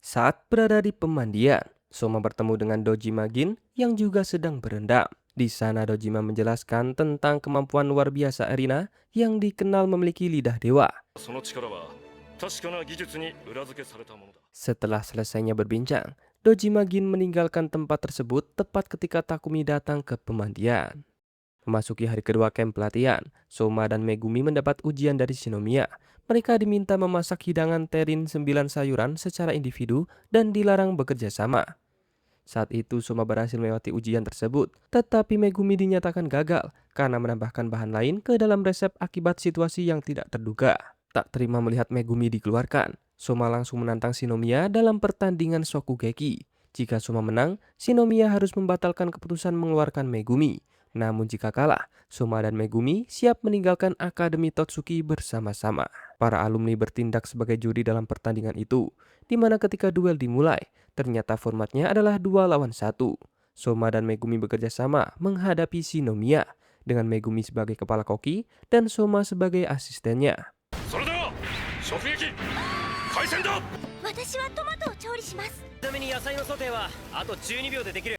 Saat berada di pemandian, Soma bertemu dengan Dojima Gin yang juga sedang berendam. Di sana Dojima menjelaskan tentang kemampuan luar biasa Erina yang dikenal memiliki lidah dewa. その力は確かな技術に裏付けされたものだ。 Setelah selesainya berbincang, Dojima Gin meninggalkan tempat tersebut tepat ketika Takumi datang ke pemandian. Memasuki hari kedua camp pelatihan, Soma dan Megumi mendapat ujian dari Shinomiya. Mereka diminta memasak hidangan terin 9 sayuran secara individu dan dilarang bekerja sama. Saat itu Soma berhasil melewati ujian tersebut, tetapi Megumi dinyatakan gagal karena menambahkan bahan lain ke dalam resep akibat situasi yang tidak terduga. Tak terima melihat Megumi dikeluarkan, Soma langsung menantang Shinomiya dalam pertandingan Shokugeki. Jika Soma menang, Shinomiya harus membatalkan keputusan mengeluarkan Megumi. Namun jika kalah, Soma dan Megumi siap meninggalkan Akademi Totsuki bersama-sama. Para alumni bertindak sebagai juri dalam pertandingan itu, di mana ketika duel dimulai, ternyata formatnya adalah 2 lawan 1. Soma dan Megumi bekerja sama menghadapi Shinomiya, dengan Megumi sebagai kepala koki dan Soma sebagai asistennya. それでは直撃開戦だ。私はトマトを調理します。ちなみに野菜のソテーはあと12秒でできる。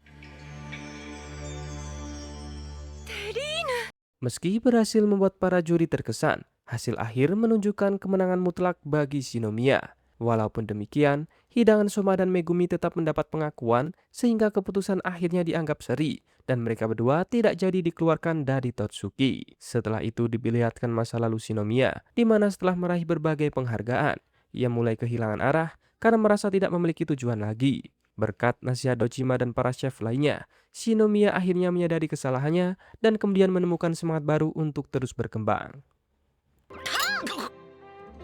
Meski berhasil membuat para juri terkesan, hasil akhir menunjukkan kemenangan mutlak bagi Shinomiya. Walaupun demikian, hidangan Soma dan Megumi tetap mendapat pengakuan sehingga keputusan akhirnya dianggap seri dan mereka berdua tidak jadi dikeluarkan dari Totsuki. Setelah itu diperlihatkan masa lalu Shinomiya, di mana setelah meraih berbagai penghargaan, ia mulai kehilangan arah karena merasa tidak memiliki tujuan lagi. Berkat nasihat Dojima dan para chef lainnya, Shinomiya akhirnya menyadari kesalahannya dan kemudian menemukan semangat baru untuk terus berkembang.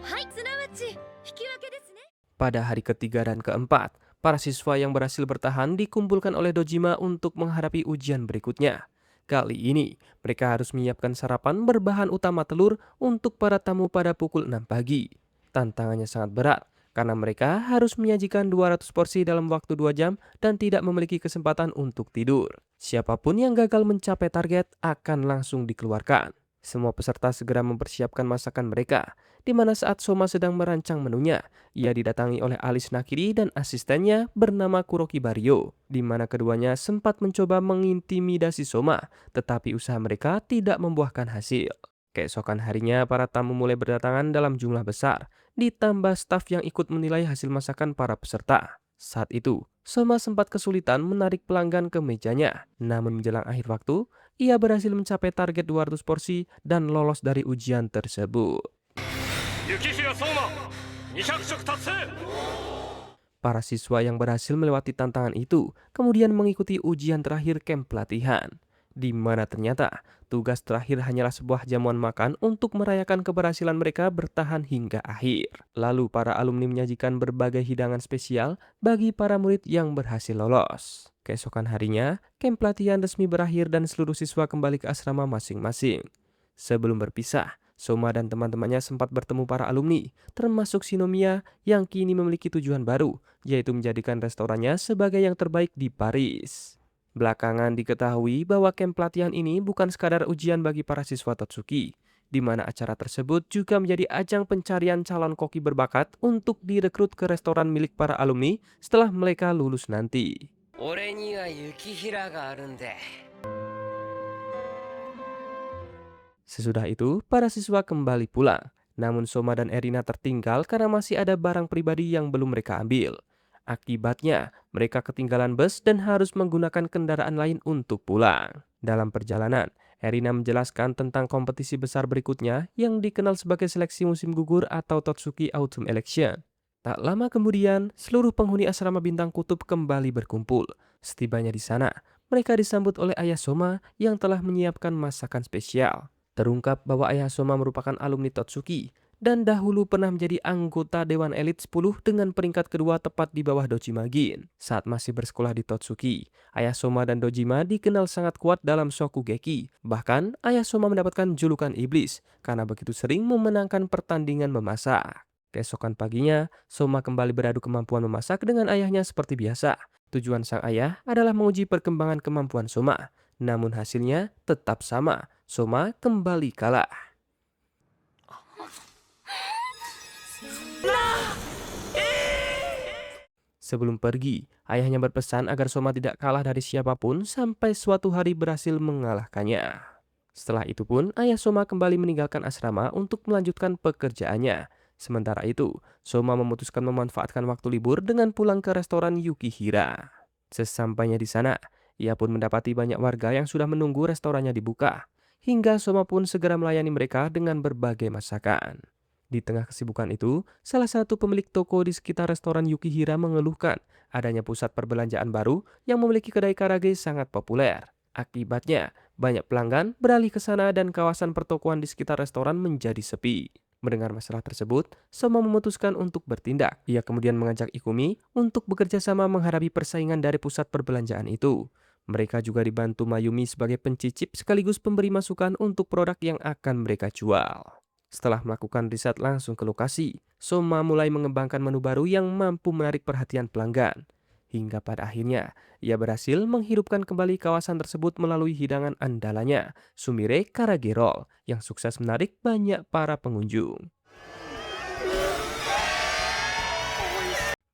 はい、すなわち引き分けですね。 Pada hari ketiga dan keempat, para siswa yang berhasil bertahan dikumpulkan oleh Dojima untuk menghadapi ujian berikutnya. Kali ini, mereka harus menyiapkan sarapan berbahan utama telur untuk para tamu pada pukul 6 pagi. Tantangannya sangat berat, karena mereka harus menyajikan 200 porsi dalam waktu 2 jam dan tidak memiliki kesempatan untuk tidur. Siapapun yang gagal mencapai target akan langsung dikeluarkan. Semua peserta segera mempersiapkan masakan mereka, di mana saat Soma sedang merancang menunya, ia didatangi oleh alis Nakiri dan asistennya bernama Kuroki Baryo, di mana keduanya sempat mencoba mengintimidasi Soma, tetapi usaha mereka tidak membuahkan hasil. Keesokan harinya, para tamu mulai berdatangan dalam jumlah besar, ditambah staf yang ikut menilai hasil masakan para peserta. Saat itu, Soma sempat kesulitan menarik pelanggan ke mejanya. Namun menjelang akhir waktu, ia berhasil mencapai target 200 porsi dan lolos dari ujian tersebut. 雪平相馬200食達成。 Para siswa yang berhasil melewati tantangan itu kemudian mengikuti ujian terakhir camp pelatihan, di mana ternyata tugas terakhir hanyalah sebuah jamuan makan untuk merayakan keberhasilan mereka bertahan hingga akhir. Lalu para alumni menyajikan berbagai hidangan spesial bagi para murid yang berhasil lolos. Keesokan harinya, camp pelatihan resmi berakhir dan seluruh siswa kembali ke asrama masing-masing. Sebelum berpisah, Soma dan teman-temannya sempat bertemu para alumni, termasuk Shinomiya yang kini memiliki tujuan baru, yaitu menjadikan restorannya sebagai yang terbaik di Paris. Belakangan diketahui bahwa camp pelatihan ini bukan sekadar ujian bagi para siswa Totsuki, di mana acara tersebut juga menjadi ajang pencarian calon koki berbakat untuk direkrut ke restoran milik para alumni setelah mereka lulus nanti. 俺には雪平があるんで。 Sesudah itu, para siswa kembali pulang. Namun Soma dan Erina tertinggal karena masih ada barang pribadi yang belum mereka ambil. Akibatnya, mereka ketinggalan bus dan harus menggunakan kendaraan lain untuk pulang. Dalam perjalanan, Erina menjelaskan tentang kompetisi besar berikutnya yang dikenal sebagai seleksi musim gugur atau Totsuki Autumn Election. Tak lama kemudian, seluruh penghuni asrama Bintang Kutub kembali berkumpul. Setibanya di sana, mereka disambut oleh ayah Soma yang telah menyiapkan masakan spesial. Terungkap bahwa ayah Soma merupakan alumni Totsuki dan dahulu pernah menjadi anggota Dewan Elit 10 dengan peringkat kedua tepat di bawah Dojima Gin. Saat masih bersekolah di Totsuki, ayah Soma dan Dojima dikenal sangat kuat dalam Shokugeki. Bahkan, ayah Soma mendapatkan julukan iblis karena begitu sering memenangkan pertandingan memasak. Keesokan paginya, Soma kembali beradu kemampuan memasak dengan ayahnya seperti biasa. Tujuan sang ayah adalah menguji perkembangan kemampuan Soma. Namun hasilnya tetap sama. Soma kembali kalah. Sebelum pergi, ayahnya berpesan agar Soma tidak kalah dari siapapun sampai suatu hari berhasil mengalahkannya. Setelah itu pun, ayah Soma kembali meninggalkan asrama untuk melanjutkan pekerjaannya. Sementara itu, Soma memutuskan memanfaatkan waktu libur dengan pulang ke restoran Yukihira. Sesampainya di sana, ia pun mendapati banyak warga yang sudah menunggu restorannya dibuka. Hingga Soma pun segera melayani mereka dengan berbagai masakan. Di tengah kesibukan itu, salah satu pemilik toko di sekitar restoran Yukihira mengeluhkan adanya pusat perbelanjaan baru yang memiliki kedai karage sangat populer. Akibatnya, banyak pelanggan beralih ke sana dan kawasan pertokoan di sekitar restoran menjadi sepi. Mendengar masalah tersebut, Soma memutuskan untuk bertindak. Ia kemudian mengajak Ikumi untuk bekerja sama menghadapi persaingan dari pusat perbelanjaan itu. Mereka juga dibantu Mayumi sebagai pencicip sekaligus pemberi masukan untuk produk yang akan mereka jual. Setelah melakukan riset langsung ke lokasi, Soma mulai mengembangkan menu baru yang mampu menarik perhatian pelanggan. Hingga pada akhirnya, ia berhasil menghidupkan kembali kawasan tersebut melalui hidangan andalannya, Sumire Karage Roll, yang sukses menarik banyak para pengunjung.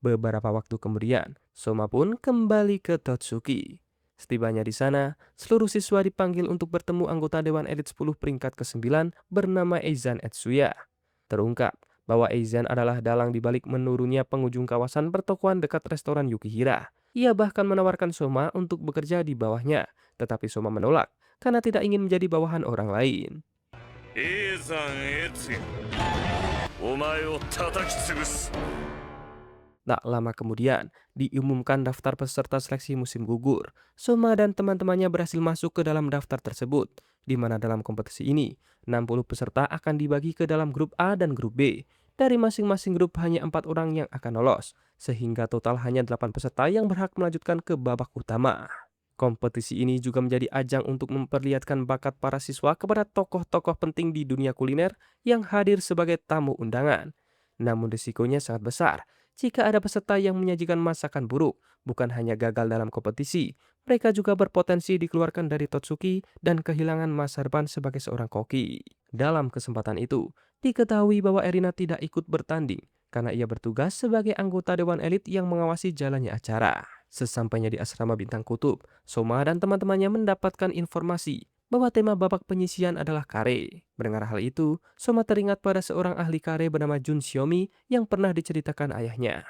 Beberapa waktu kemudian, Soma pun kembali ke Totsuki. Setibanya di sana, seluruh siswa dipanggil untuk bertemu anggota Dewan Elit 10 peringkat ke-9 bernama Eizan Etsuya. Terungkap bahwa Eizan adalah dalang dibalik menurunnya pengunjung kawasan pertokoan dekat restoran Yukihira. Ia bahkan menawarkan Soma untuk bekerja di bawahnya, tetapi Soma menolak karena tidak ingin menjadi bawahan orang lain. 永山越也お前を叩き潰す Tak lama kemudian, diumumkan daftar peserta seleksi musim gugur. Soma dan teman-temannya berhasil masuk ke dalam daftar tersebut, di mana dalam kompetisi ini, 60 peserta akan dibagi ke dalam grup A dan grup B. Dari masing-masing grup hanya 4 orang yang akan lolos, sehingga total hanya 8 peserta yang berhak melanjutkan ke babak utama. Kompetisi ini juga menjadi ajang untuk memperlihatkan bakat para siswa kepada tokoh-tokoh penting di dunia kuliner yang hadir sebagai tamu undangan. Namun risikonya sangat besar. Jika ada peserta yang menyajikan masakan buruk, bukan hanya gagal dalam kompetisi, mereka juga berpotensi dikeluarkan dari Totsuki dan kehilangan masa depan sebagai seorang koki. Dalam kesempatan itu, diketahui bahwa Erina tidak ikut bertanding karena ia bertugas sebagai anggota Dewan Elit yang mengawasi jalannya acara. Sesampainya di asrama Bintang Kutub, Soma dan teman-temannya mendapatkan informasi bahwa tema babak penyisian adalah kare. Mendengar hal itu, Soma teringat pada seorang ahli kare bernama Jun Shiomi yang pernah diceritakan ayahnya.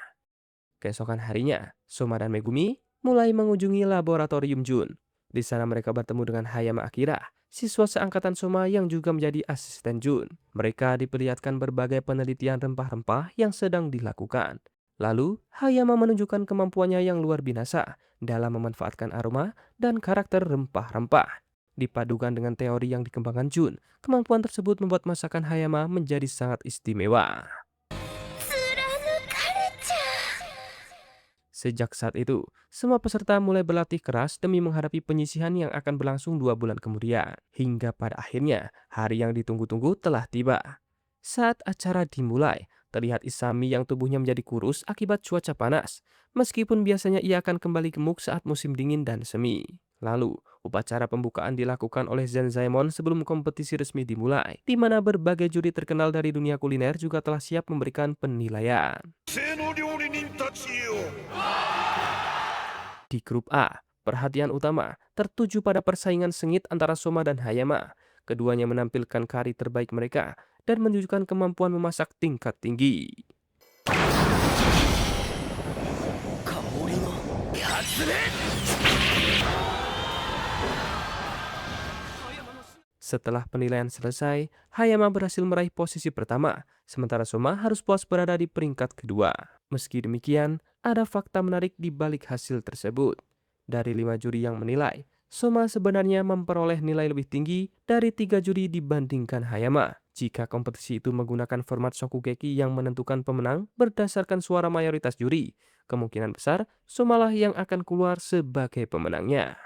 Keesokan harinya, Soma dan Megumi mulai mengunjungi laboratorium Jun. Di sana mereka bertemu dengan Hayama Akira, siswa seangkatan Soma yang juga menjadi asisten Jun. Mereka diperlihatkan berbagai penelitian rempah-rempah yang sedang dilakukan. Lalu, Hayama menunjukkan kemampuannya yang luar biasa dalam memanfaatkan aroma dan karakter rempah-rempah. Dipadukan dengan teori yang dikembangkan Jun, kemampuan tersebut membuat masakan Hayama menjadi sangat istimewa. Sejak saat itu, semua peserta mulai berlatih keras demi menghadapi penyisihan yang akan berlangsung 2 bulan kemudian. Hingga pada akhirnya, hari yang ditunggu-tunggu telah tiba. Saat acara dimulai, terlihat Isami yang tubuhnya menjadi kurus akibat cuaca panas, meskipun biasanya ia akan kembali gemuk saat musim dingin dan semi. Lalu, upacara pembukaan dilakukan oleh Zenzaemon sebelum kompetisi resmi dimulai, di mana berbagai juri terkenal dari dunia kuliner juga telah siap memberikan penilaian. 性の料理人たちよ Di grup A, perhatian utama tertuju pada persaingan sengit antara Soma dan Hayama. Keduanya menampilkan kari terbaik mereka dan menunjukkan kemampuan memasak tingkat tinggi. Setelah penilaian selesai, Hayama berhasil meraih posisi pertama, sementara Soma harus puas berada di peringkat kedua. Meski demikian, ada fakta menarik di balik hasil tersebut. Dari 5 juri yang menilai, Soma sebenarnya memperoleh nilai lebih tinggi dari 3 juri dibandingkan Hayama. Jika kompetisi itu menggunakan format Shokugeki yang menentukan pemenang berdasarkan suara mayoritas juri, kemungkinan besar Soma lah yang akan keluar sebagai pemenangnya.